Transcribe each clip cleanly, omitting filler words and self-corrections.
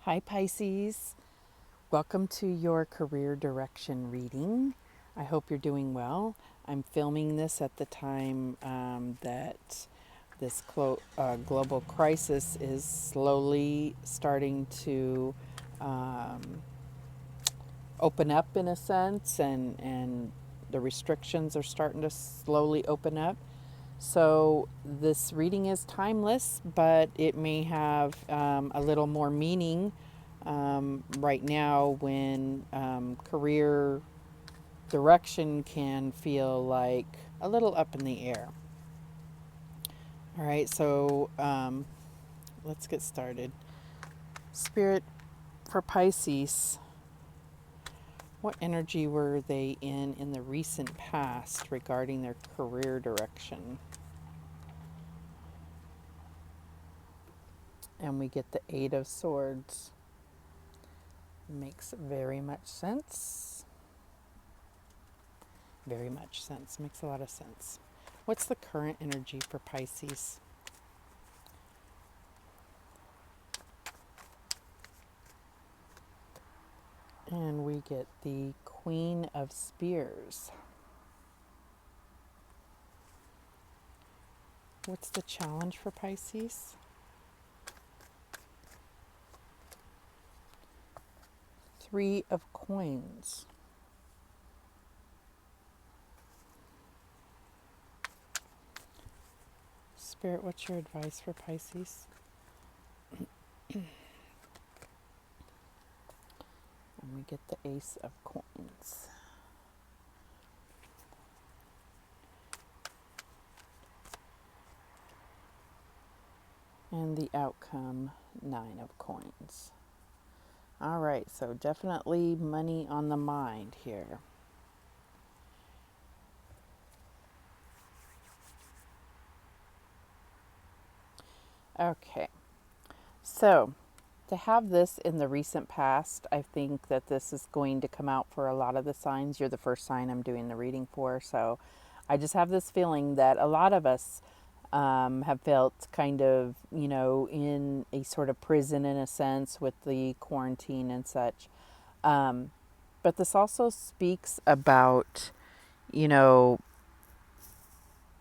Hi Pisces, welcome to your career direction reading. I hope you're doing well. I'm filming this at the time that this global crisis is slowly starting to open up in a sense, and the restrictions are starting to slowly open up. So this reading is timeless, but it may have a little more meaning right now when career direction can feel like a little up in the air. All right, so let's get started. Spirit, for Pisces, what energy were they in the recent past regarding their career direction? And we get the Eight of Swords. Makes very much sense. Very much sense. Makes a lot of sense. What's the current energy for Pisces? And we get the Queen of Spears. What's the challenge for Pisces? Three of Coins. Spirit, what's your advice for Pisces? And we get the Ace of Coins. And the outcome, Nine of Coins. All right, so definitely money on the mind here. Okay, so to have this in the recent past, I think that this is going to come out for a lot of the signs. You're the first sign I'm doing the reading for, so I just have this feeling that a lot of us have felt kind of, in a sort of prison in a sense with the quarantine and such. But this also speaks about, you know,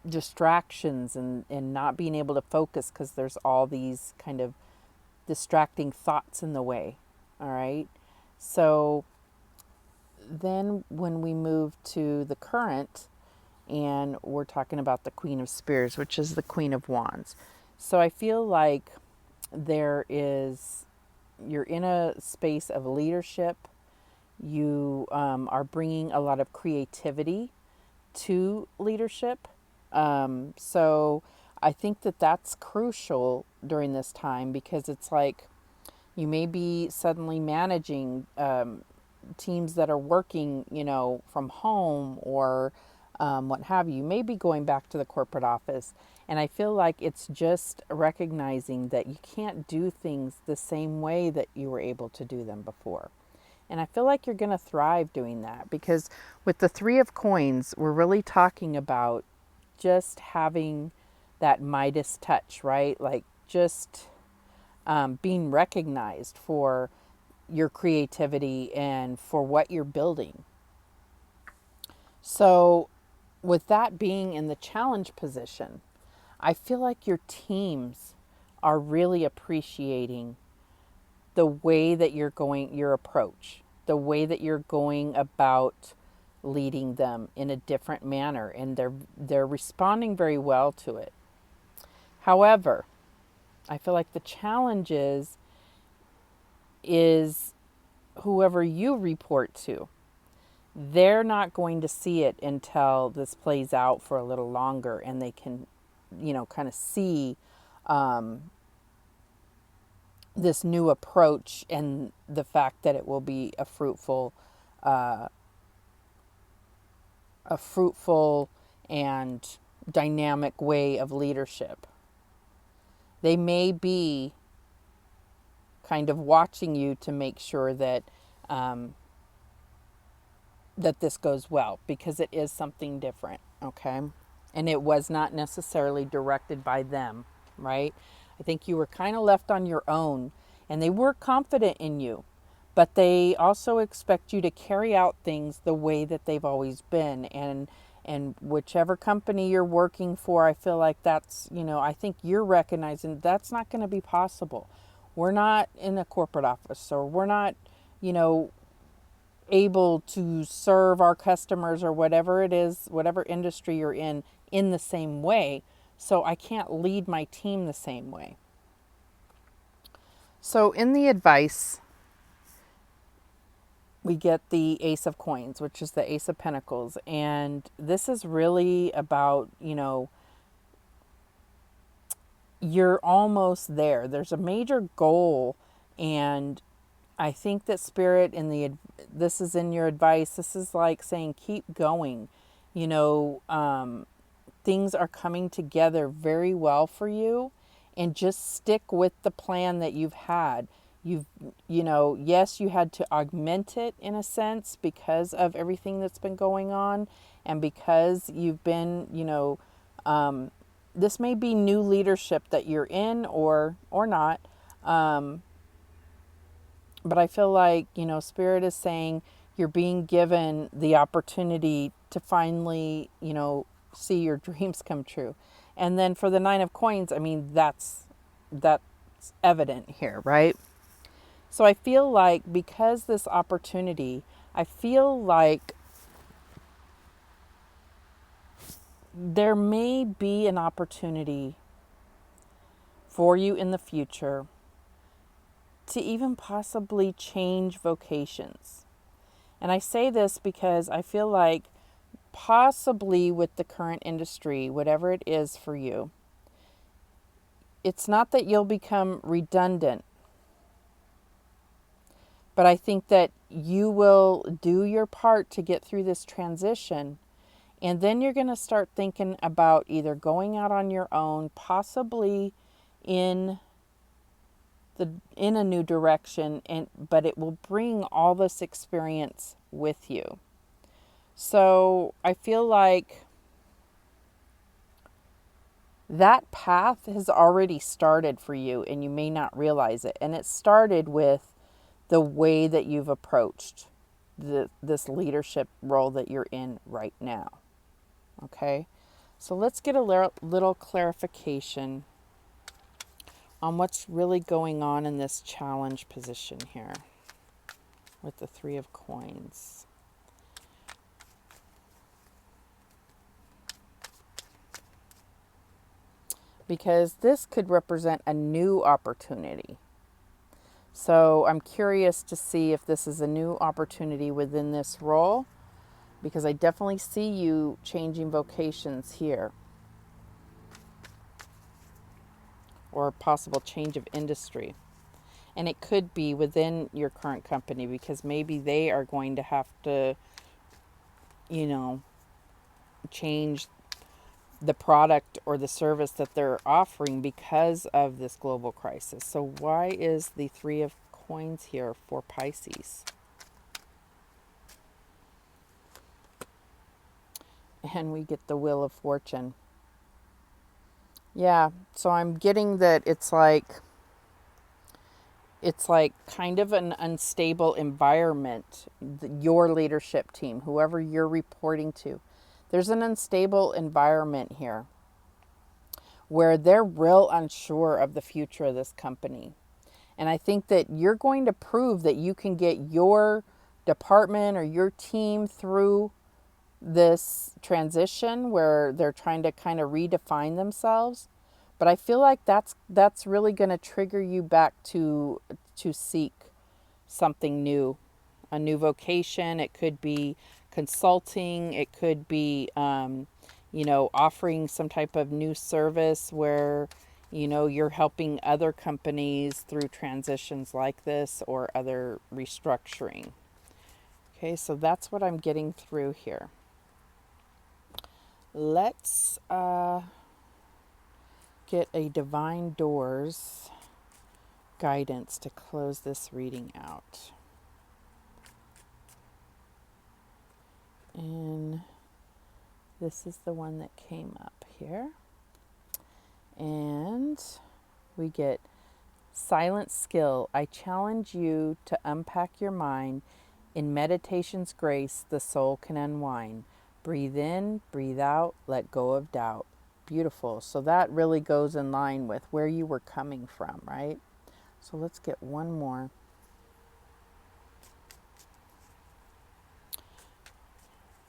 distractions and not being able to focus because there's all these kind of distracting thoughts in the way. All right. So then when we move to the current, and we're talking about the Queen of Spears, which is the Queen of Wands. So I feel like you're in a space of leadership. You are bringing a lot of creativity to leadership. So I think that that's crucial during this time because it's like you may be suddenly managing teams that are working, from home or what have you. You may be going back to the corporate office. And I feel like it's just recognizing that you can't do things the same way that you were able to do them before. And I feel like you're going to thrive doing that because with the Three of Coins, we're really talking about just having that Midas touch, right? Like just being recognized for your creativity and for what you're building. So, with that being in the challenge position, I feel like your teams are really appreciating the way that you're going, your approach, the way that you're going about leading them in a different manner, and they're responding very well to it. However, I feel like the challenge is whoever you report to. They're not going to see it until this plays out for a little longer and they can, kind of see this new approach and the fact that it will be a fruitful and dynamic way of leadership. They may be kind of watching you to make sure that that this goes well because it is something different, okay? And it was not necessarily directed by them, right? I think you were kind of left on your own and they were confident in you, but they also expect you to carry out things the way that they've always been. And whichever company you're working for, I feel like that's, I think you're recognizing that's not going to be possible. We're not in a corporate office, or we're not, you know, able to serve our customers or whatever it is, whatever industry you're in the same way. So I can't lead my team the same way. So in the advice, we get the Ace of Coins, which is the Ace of Pentacles. And this is really about, you're almost there. There's a major goal, and I think that Spirit this is in your advice. This is like saying, keep going. Things are coming together very well for you, and just stick with the plan that you've had. Yes, you had to augment it in a sense because of everything that's been going on, and because you've been, this may be new leadership that you're in or not. But I feel like, Spirit is saying you're being given the opportunity to finally, see your dreams come true. And then for the Nine of Coins, I mean, that's evident here, right? So I feel like because this opportunity, I feel like there may be an opportunity for you in the future to even possibly change vocations. And I say this because I feel like possibly with the current industry, whatever it is for you, it's not that you'll become redundant, but I think that you will do your part to get through this transition. And then you're going to start thinking about either going out on your own, possibly in a new direction, but it will bring all this experience with you. So I feel like that path has already started for you, and you may not realize it. And it started with the way that you've approached this leadership role that you're in right now. Okay? So let's get a little clarification on what's really going on in this challenge position here with the Three of Coins. Because this could represent a new opportunity. So I'm curious to see if this is a new opportunity within this role, because I definitely see you changing vocations here, or a possible change of industry. And it could be within your current company, because maybe they are going to have to, change the product or the service that they're offering because of this global crisis. So why is the Three of Coins here for Pisces? And we get the Wheel of Fortune. Yeah, so I'm getting that it's like kind of an unstable environment. Your leadership team, whoever you're reporting to, there's an unstable environment here where they're real unsure of the future of this company. And I think that you're going to prove that you can get your department or your team through this transition where they're trying to kind of redefine themselves. But I feel like that's really going to trigger you back to seek something new, a new vocation. It could be consulting. It could be, offering some type of new service where, you're helping other companies through transitions like this or other restructuring. Okay, so that's what I'm getting through here. Let's get a Divine Doors guidance to close this reading out. And this is the one that came up here. And we get Silent skill, I challenge you to unpack your mind. In meditation's grace, the soul can unwind. Breathe in, breathe out, let go of doubt. Beautiful. So that really goes in line with where you were coming from, right? So let's get one more.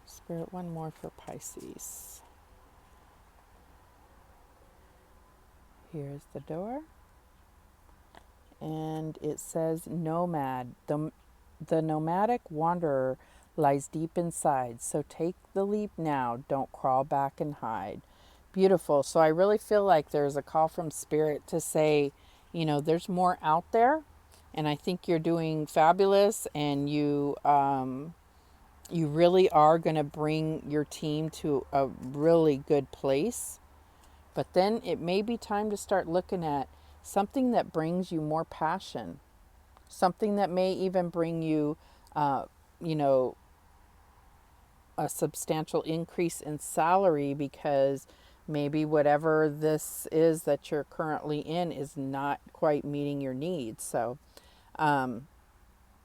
Spirit, one more for Pisces. Here's the door. And it says nomad. The nomadic wanderer lies deep inside. So take the leap now. Don't crawl back and hide. Beautiful. So I really feel like there's a call from Spirit to say, you know, there's more out there. And I think you're doing fabulous, and you really are going to bring your team to a really good place. But then it may be time to start looking at something that brings you more passion, something that may even bring you, uh, you know, a substantial increase in salary, because maybe whatever this is that you're currently in is not quite meeting your needs. So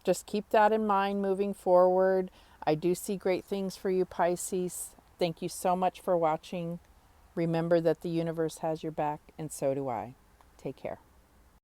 just keep that in mind moving forward. I do see great things for you, Pisces. Thank you so much for watching. Remember that the universe has your back, and so do I. Take care.